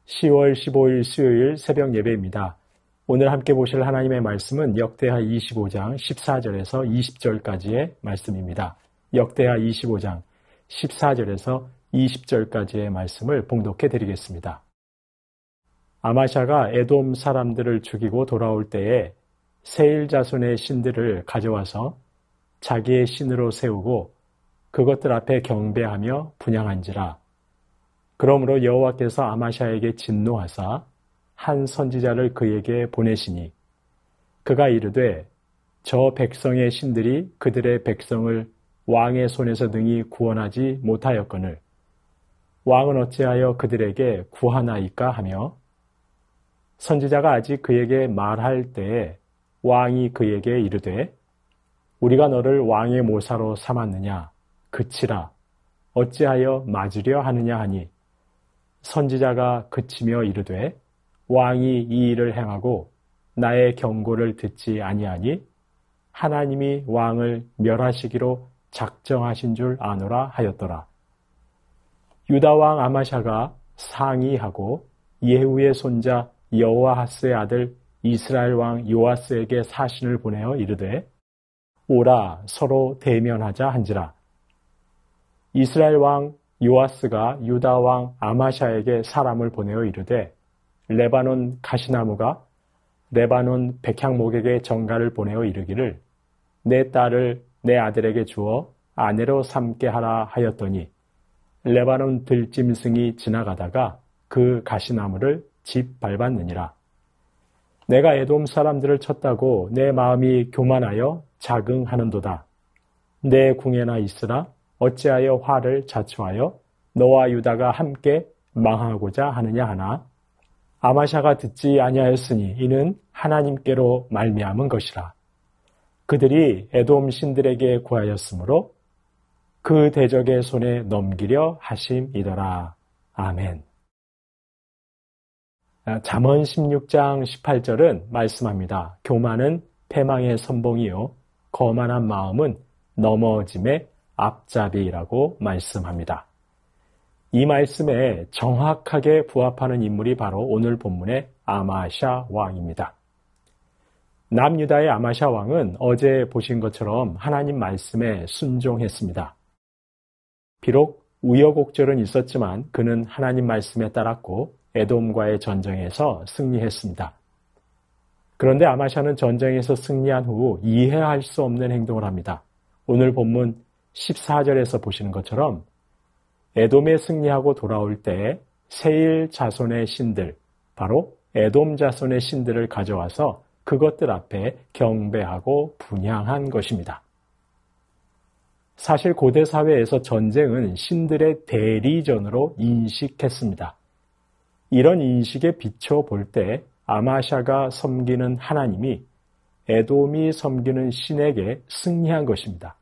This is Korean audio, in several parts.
10월 15일 수요일 새벽 예배입니다. 오늘 함께 보실 하나님의 말씀은 역대하 25장 14절에서 20절까지의 말씀입니다. 역대하 25장 14절에서 20절까지의 말씀을 봉독해 드리겠습니다. 아마샤가 에돔 사람들을 죽이고 돌아올 때에 세일 자손의 신들을 가져와서 자기의 신으로 세우고 그것들 앞에 경배하며 분향한지라. 그러므로 여호와께서 아마샤에게 진노하사 한 선지자를 그에게 보내시니 그가 이르되 저 백성의 신들이 그들의 백성을 왕의 손에서 능히 구원하지 못하였거늘 왕은 어찌하여 그들에게 구하나이까 하며 선지자가 아직 그에게 말할 때에 왕이 그에게 이르되 우리가 너를 왕의 모사로 삼았느냐 그치라 어찌하여 맞으려 하느냐 하니 선지자가 그치며 이르되 왕이 이 일을 행하고 나의 경고를 듣지 아니하니 하나님이 왕을 멸하시기로 작정하신 줄 아노라 하였더라. 유다 왕 아마샤가 상의하고 예후의 손자 여호아하스의 아들 이스라엘 왕 요아스에게 사신을 보내어 이르되 오라 서로 대면하자 한지라. 이스라엘 왕 요아스가 유다 왕 아마샤에게 사람을 보내어 이르되 레바논 가시나무가 레바논 백향목에게 전가를 보내어 이르기를 내 딸을 내 아들에게 주어 아내로 삼게 하라 하였더니 레바논 들짐승이 지나가다가 그 가시나무를 짓밟았느니라. 내가 에돔 사람들을 쳤다고 내 마음이 교만하여 자긍하는도다. 내 궁에나 있으라. 어찌하여 화를 자초하여 너와 유다가 함께 망하고자 하느냐 하나 아마샤가 듣지 아니하였으니 이는 하나님께로 말미암은 것이라. 그들이 에돔 신들에게 구하였으므로 그 대적의 손에 넘기려 하심이더라. 아멘. 잠언 16장 18절은 말씀합니다. 교만은 패망의 선봉이요 거만한 마음은 넘어짐의 앞잡이라고 말씀합니다. 이 말씀에 정확하게 부합하는 인물이 바로 오늘 본문의 아마샤 왕입니다. 남유다의 아마샤 왕은 어제 보신 것처럼 하나님 말씀에 순종했습니다. 비록 우여곡절은 있었지만 그는 하나님 말씀에 따랐고 에돔과의 전쟁에서 승리했습니다. 그런데 아마샤는 전쟁에서 승리한 후 이해할 수 없는 행동을 합니다. 오늘 본문 14절에서 보시는 것처럼 에돔에 승리하고 돌아올 때 세일 자손의 신들, 바로 에돔 자손의 신들을 가져와서 그것들 앞에 경배하고 분향한 것입니다. 사실 고대 사회에서 전쟁은 신들의 대리전으로 인식했습니다. 이런 인식에 비춰볼 때 아마샤가 섬기는 하나님이 에돔이 섬기는 신에게 승리한 것입니다.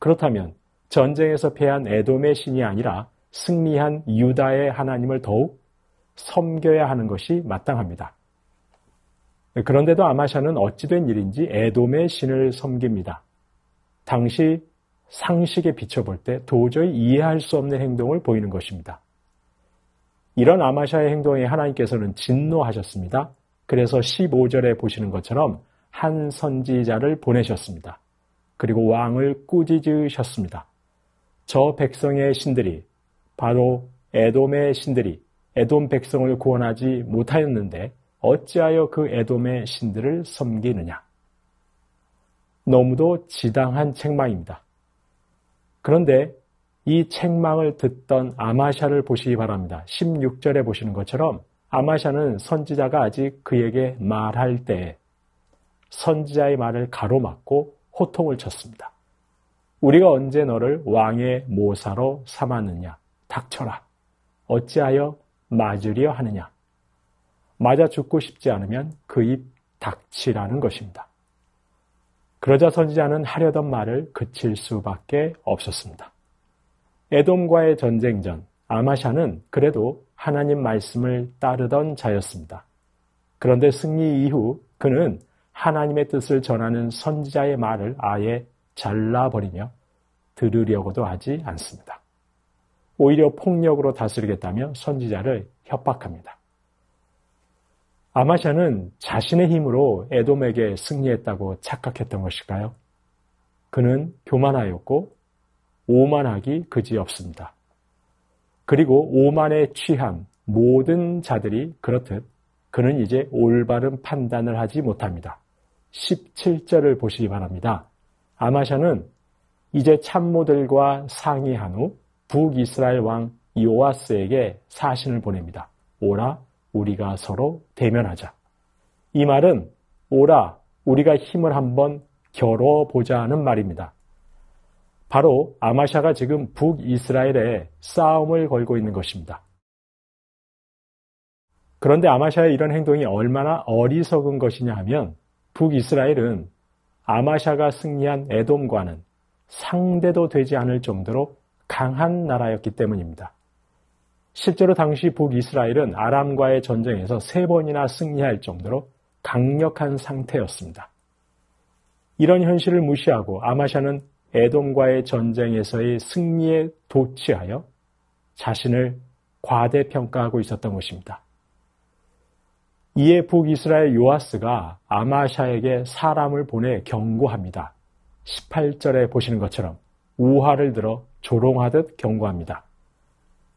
그렇다면 전쟁에서 패한 에돔의 신이 아니라 승리한 유다의 하나님을 더욱 섬겨야 하는 것이 마땅합니다. 그런데도 아마샤는 어찌된 일인지 에돔의 신을 섬깁니다. 당시 상식에 비춰볼 때 도저히 이해할 수 없는 행동을 보이는 것입니다. 이런 아마샤의 행동에 하나님께서는 진노하셨습니다. 그래서 15절에 보시는 것처럼 한 선지자를 보내셨습니다. 그리고 왕을 꾸짖으셨습니다. 저 백성의 신들이 바로 에돔의 신들이 에돔 백성을 구원하지 못하였는데 어찌하여 그 에돔의 신들을 섬기느냐. 너무도 지당한 책망입니다. 그런데 이 책망을 듣던 아마샤를 보시기 바랍니다. 16절에 보시는 것처럼 아마샤는 선지자가 아직 그에게 말할 때에 선지자의 말을 가로막고 호통을 쳤습니다. 우리가 언제 너를 왕의 모사로 삼았느냐? 닥쳐라. 어찌하여 맞으려 하느냐? 맞아 죽고 싶지 않으면 그 입 닥치라는 것입니다. 그러자 선지자는 하려던 말을 그칠 수밖에 없었습니다. 에돔과의 전쟁 전 아마샤는 그래도 하나님 말씀을 따르던 자였습니다. 그런데 승리 이후 그는 하나님의 뜻을 전하는 선지자의 말을 아예 잘라버리며 들으려고도 하지 않습니다. 오히려 폭력으로 다스리겠다며 선지자를 협박합니다. 아마샤는 자신의 힘으로 에돔에게 승리했다고 착각했던 것일까요? 그는 교만하였고 오만하기 그지없습니다. 그리고 오만에 취한 모든 자들이 그렇듯 그는 이제 올바른 판단을 하지 못합니다. 17절을 보시기 바랍니다. 아마샤는 이제 참모들과 상의한 후 북이스라엘 왕 요아스에게 사신을 보냅니다. 오라, 우리가 서로 대면하자. 이 말은 오라, 우리가 힘을 한번 겨뤄보자 하는 말입니다. 바로 아마샤가 지금 북이스라엘에 싸움을 걸고 있는 것입니다. 그런데 아마샤의 이런 행동이 얼마나 어리석은 것이냐 하면 북이스라엘은 아마샤가 승리한 에돔과는 상대도 되지 않을 정도로 강한 나라였기 때문입니다. 실제로 당시 북이스라엘은 아람과의 전쟁에서 3번이나 승리할 정도로 강력한 상태였습니다. 이런 현실을 무시하고 아마샤는 에돔과의 전쟁에서의 승리에 도취하여 자신을 과대평가하고 있었던 것입니다. 이에 북이스라엘 요아스가 아마샤에게 사람을 보내 경고합니다. 18절에 보시는 것처럼 우화를 들어 조롱하듯 경고합니다.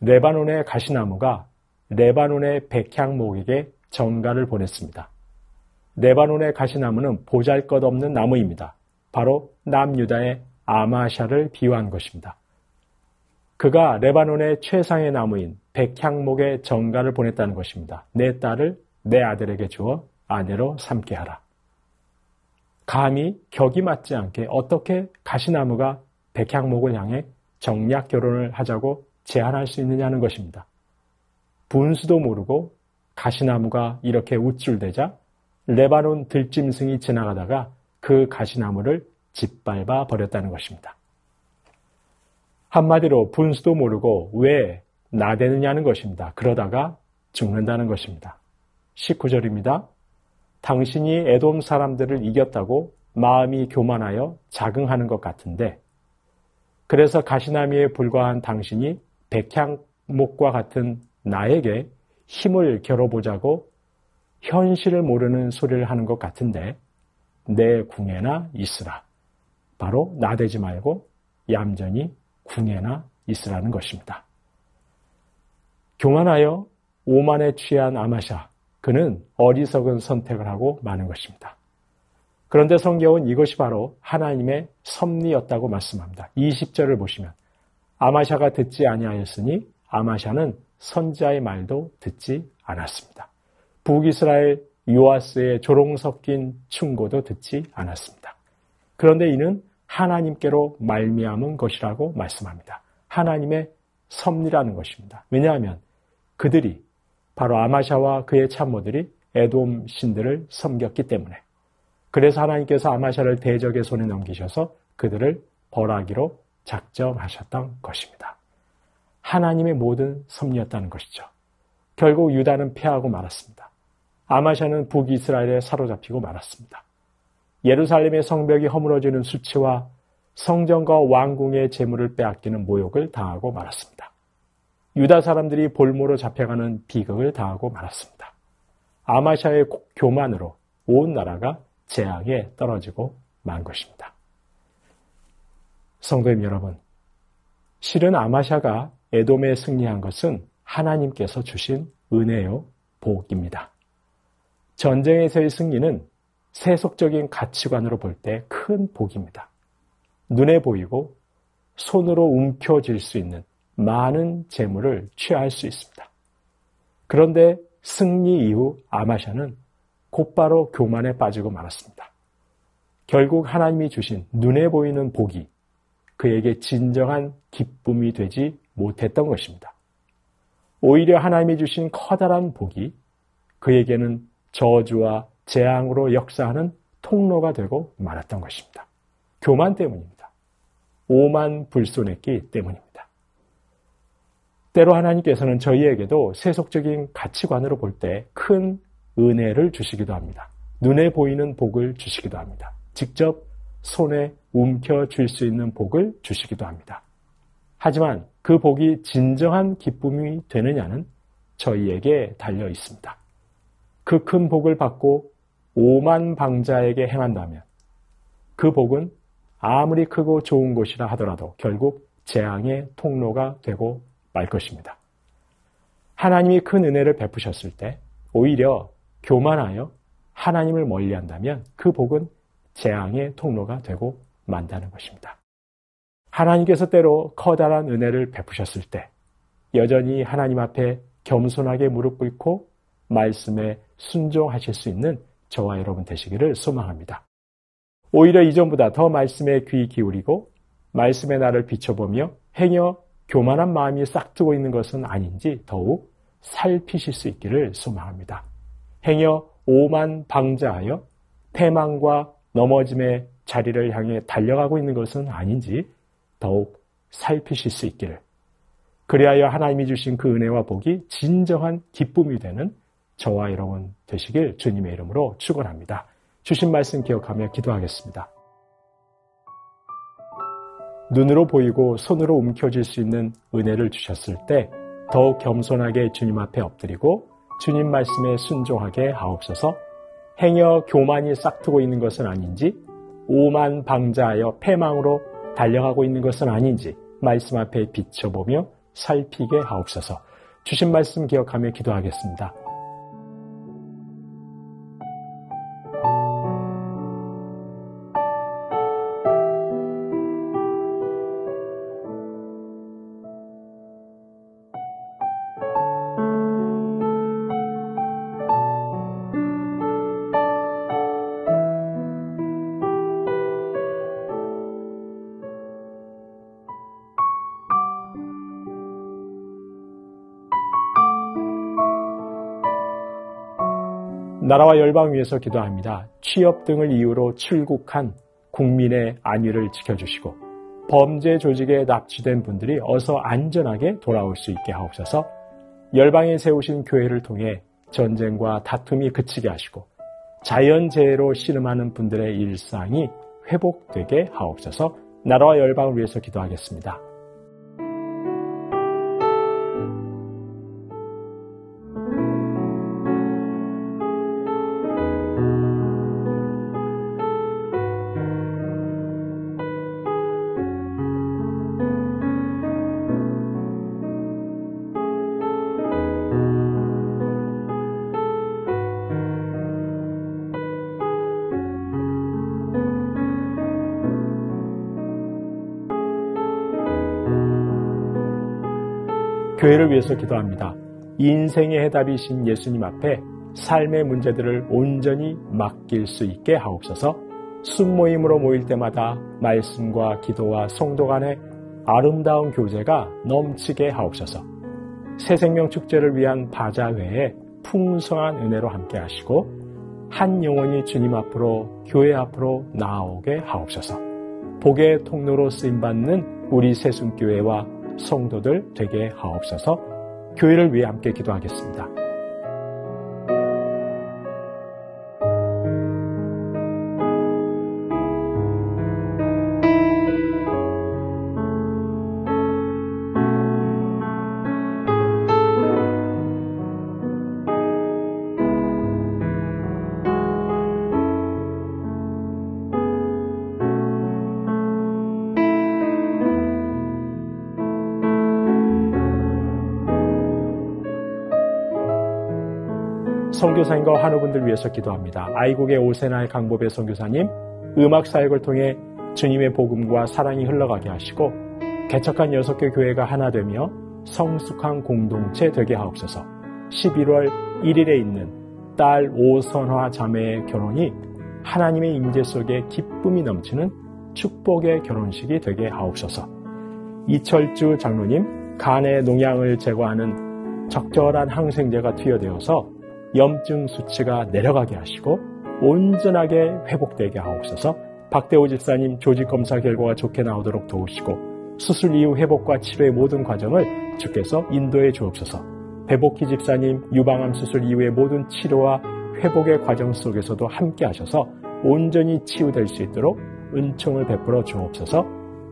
레바논의 가시나무가 레바논의 백향목에게 전가를 보냈습니다. 레바논의 가시나무는 보잘것없는 나무입니다. 바로 남유다의 아마샤를 비유한 것입니다. 그가 레바논의 최상의 나무인 백향목에 전가를 보냈다는 것입니다. 내 딸을 내 아들에게 주어 아내로 삼게 하라. 감히 격이 맞지 않게 어떻게 가시나무가 백향목을 향해 정략 결혼을 하자고 제안할 수 있느냐는 것입니다. 분수도 모르고 가시나무가 이렇게 우쭐대자 레바논 들짐승이 지나가다가 그 가시나무를 짓밟아 버렸다는 것입니다. 한마디로 분수도 모르고 왜 나대느냐는 것입니다. 그러다가 죽는다는 것입니다. 19절입니다. 당신이 에돔 사람들을 이겼다고 마음이 교만하여 자긍하는 것 같은데 그래서 가시나무에 불과한 당신이 백향목과 같은 나에게 힘을 겨뤄보자고 현실을 모르는 소리를 하는 것 같은데 내 궁에나 있으라. 바로 나대지 말고 얌전히 궁에나 있으라는 것입니다. 교만하여 오만에 취한 아마샤, 그는 어리석은 선택을 하고 마는 것입니다. 그런데 성경은 이것이 바로 하나님의 섭리였다고 말씀합니다. 20절을 보시면 아마샤가 듣지 아니하였으니 아마샤는 선지자의 말도 듣지 않았습니다. 북이스라엘 요아스의 조롱 섞인 충고도 듣지 않았습니다. 그런데 이는 하나님께로 말미암은 것이라고 말씀합니다. 하나님의 섭리라는 것입니다. 왜냐하면 그들이 바로 아마샤와 그의 참모들이 에돔 신들을 섬겼기 때문에 그래서 하나님께서 아마샤를 대적의 손에 넘기셔서 그들을 벌하기로 작정하셨던 것입니다. 하나님의 모든 섭리였다는 것이죠. 결국 유다는 패하고 말았습니다. 아마샤는 북이스라엘에 사로잡히고 말았습니다. 예루살렘의 성벽이 허물어지는 수치와 성전과 왕궁의 재물을 빼앗기는 모욕을 당하고 말았습니다. 유다 사람들이 볼모로 잡혀가는 비극을 당하고 말았습니다. 아마샤의 교만으로 온 나라가 재앙에 떨어지고 만 것입니다. 성도님 여러분, 실은 아마샤가 에돔에 승리한 것은 하나님께서 주신 은혜요, 복입니다. 전쟁에서의 승리는 세속적인 가치관으로 볼 때 큰 복입니다. 눈에 보이고 손으로 움켜쥘 수 있는 많은 재물을 취할 수 있습니다. 그런데 승리 이후 아마샤는 곧바로 교만에 빠지고 말았습니다. 결국 하나님이 주신 눈에 보이는 복이 그에게 진정한 기쁨이 되지 못했던 것입니다. 오히려 하나님이 주신 커다란 복이 그에게는 저주와 재앙으로 역사하는 통로가 되고 말았던 것입니다. 교만 때문입니다. 오만 불손했기 때문입니다. 때로 하나님께서는 저희에게도 세속적인 가치관으로 볼 때 큰 은혜를 주시기도 합니다. 눈에 보이는 복을 주시기도 합니다. 직접 손에 움켜쥘 수 있는 복을 주시기도 합니다. 하지만 그 복이 진정한 기쁨이 되느냐는 저희에게 달려 있습니다. 그 큰 복을 받고 오만 방자에게 행한다면 그 복은 아무리 크고 좋은 것이라 하더라도 결국 재앙의 통로가 되고 말 것입니다. 하나님이 큰 은혜를 베푸셨을 때 오히려 교만하여 하나님을 멀리한다면 그 복은 재앙의 통로가 되고 만다는 것입니다. 하나님께서 때로 커다란 은혜를 베푸셨을 때 여전히 하나님 앞에 겸손하게 무릎 꿇고 말씀에 순종하실 수 있는 저와 여러분 되시기를 소망합니다. 오히려 이전보다 더 말씀에 귀 기울이고 말씀의 나를 비춰보며 행여 교만한 마음이 싹트고 있는 것은 아닌지 더욱 살피실 수 있기를 소망합니다. 행여 오만 방자하여 패망과 넘어짐의 자리를 향해 달려가고 있는 것은 아닌지 더욱 살피실 수 있기를, 그리하여 하나님이 주신 그 은혜와 복이 진정한 기쁨이 되는 저와 여러분 되시길 주님의 이름으로 축원합니다. 주신 말씀 기억하며 기도하겠습니다. 눈으로 보이고 손으로 움켜쥘 수 있는 은혜를 주셨을 때 더욱 겸손하게 주님 앞에 엎드리고 주님 말씀에 순종하게 하옵소서. 행여 교만이 싹트고 있는 것은 아닌지, 오만 방자하여 패망으로 달려가고 있는 것은 아닌지 말씀 앞에 비춰보며 살피게 하옵소서. 주신 말씀 기억하며 기도하겠습니다. 나라와 열방 위해서 기도합니다. 취업 등을 이유로 출국한 국민의 안위를 지켜주시고 범죄 조직에 납치된 분들이 어서 안전하게 돌아올 수 있게 하옵소서. 열방에 세우신 교회를 통해 전쟁과 다툼이 그치게 하시고 자연재해로 신음하는 분들의 일상이 회복되게 하옵소서. 나라와 열방을 위해서 기도하겠습니다. 교회를 위해서 기도합니다. 인생의 해답이신 예수님 앞에 삶의 문제들을 온전히 맡길 수 있게 하옵소서. 순모임으로 모일 때마다 말씀과 기도와 성도 간의 아름다운 교제가 넘치게 하옵소서. 새생명 축제를 위한 바자회에 풍성한 은혜로 함께 하시고 한 영혼이 주님 앞으로 교회 앞으로 나아오게 하옵소서. 복의 통로로 쓰임받는 우리 새순교회와 성도들 되게 하옵소서. 교회를 위해 함께 기도하겠습니다. 선교사님과 환우분들 위해서 기도합니다. 아이국의 오세나의 강보배 선교사님, 음악 사역을 통해 주님의 복음과 사랑이 흘러가게 하시고 개척한 6개 교회가 하나 되며 성숙한 공동체 되게 하옵소서. 11월 1일에 있는 딸 오선화 자매의 결혼이 하나님의 임재 속에 기쁨이 넘치는 축복의 결혼식이 되게 하옵소서. 이철주 장로님, 간의 농양을 제거하는 적절한 항생제가 투여되어서 염증 수치가 내려가게 하시고 온전하게 회복되게 하옵소서. 박대호 집사님, 조직 검사 결과가 좋게 나오도록 도우시고 수술 이후 회복과 치료의 모든 과정을 주께서 인도해 주옵소서. 배복희 집사님, 유방암 수술 이후의 모든 치료와 회복의 과정 속에서도 함께 하셔서 온전히 치유될 수 있도록 은총을 베풀어 주옵소서.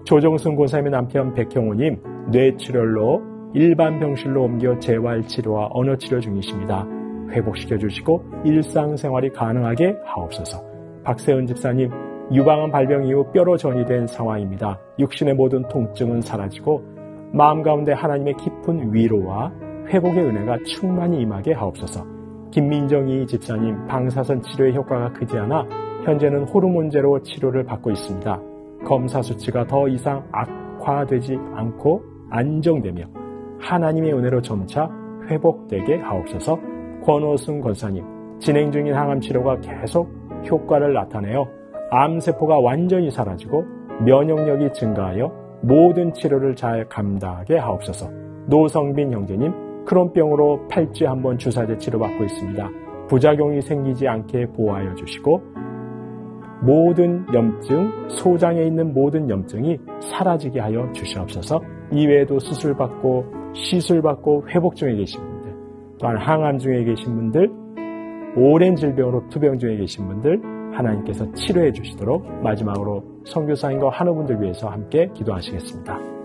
조정순 고사님의 남편 백형우님, 뇌출혈로 일반 병실로 옮겨 재활치료와 언어치료 중이십니다. 회복시켜 주시고 일상생활이 가능하게 하옵소서. 박세은 집사님, 유방암 발병 이후 뼈로 전이된 상황입니다. 육신의 모든 통증은 사라지고 마음 가운데 하나님의 깊은 위로와 회복의 은혜가 충만히 임하게 하옵소서. 김민정이 집사님, 방사선 치료의 효과가 크지 않아 현재는 호르몬제로 치료를 받고 있습니다. 검사 수치가 더 이상 악화되지 않고 안정되며 하나님의 은혜로 점차 회복되게 하옵소서. 권호승 권사님, 진행 중인 항암 치료가 계속 효과를 나타내어 암세포가 완전히 사라지고 면역력이 증가하여 모든 치료를 잘 감당하게 하옵소서. 노성빈 형제님, 크론병으로 팔찌 한번 주사제 치료받고 있습니다. 부작용이 생기지 않게 보호하여 주시고 모든 염증, 소장에 있는 모든 염증이 사라지게 하여 주시옵소서. 이외에도 수술받고 시술받고 회복 중에 계신 분들, 또한 항암 중에 계신 분들, 오랜 질병으로 투병 중에 계신 분들 하나님께서 치료해 주시도록 마지막으로 선교사님과 환우분들 위해서 함께 기도하시겠습니다.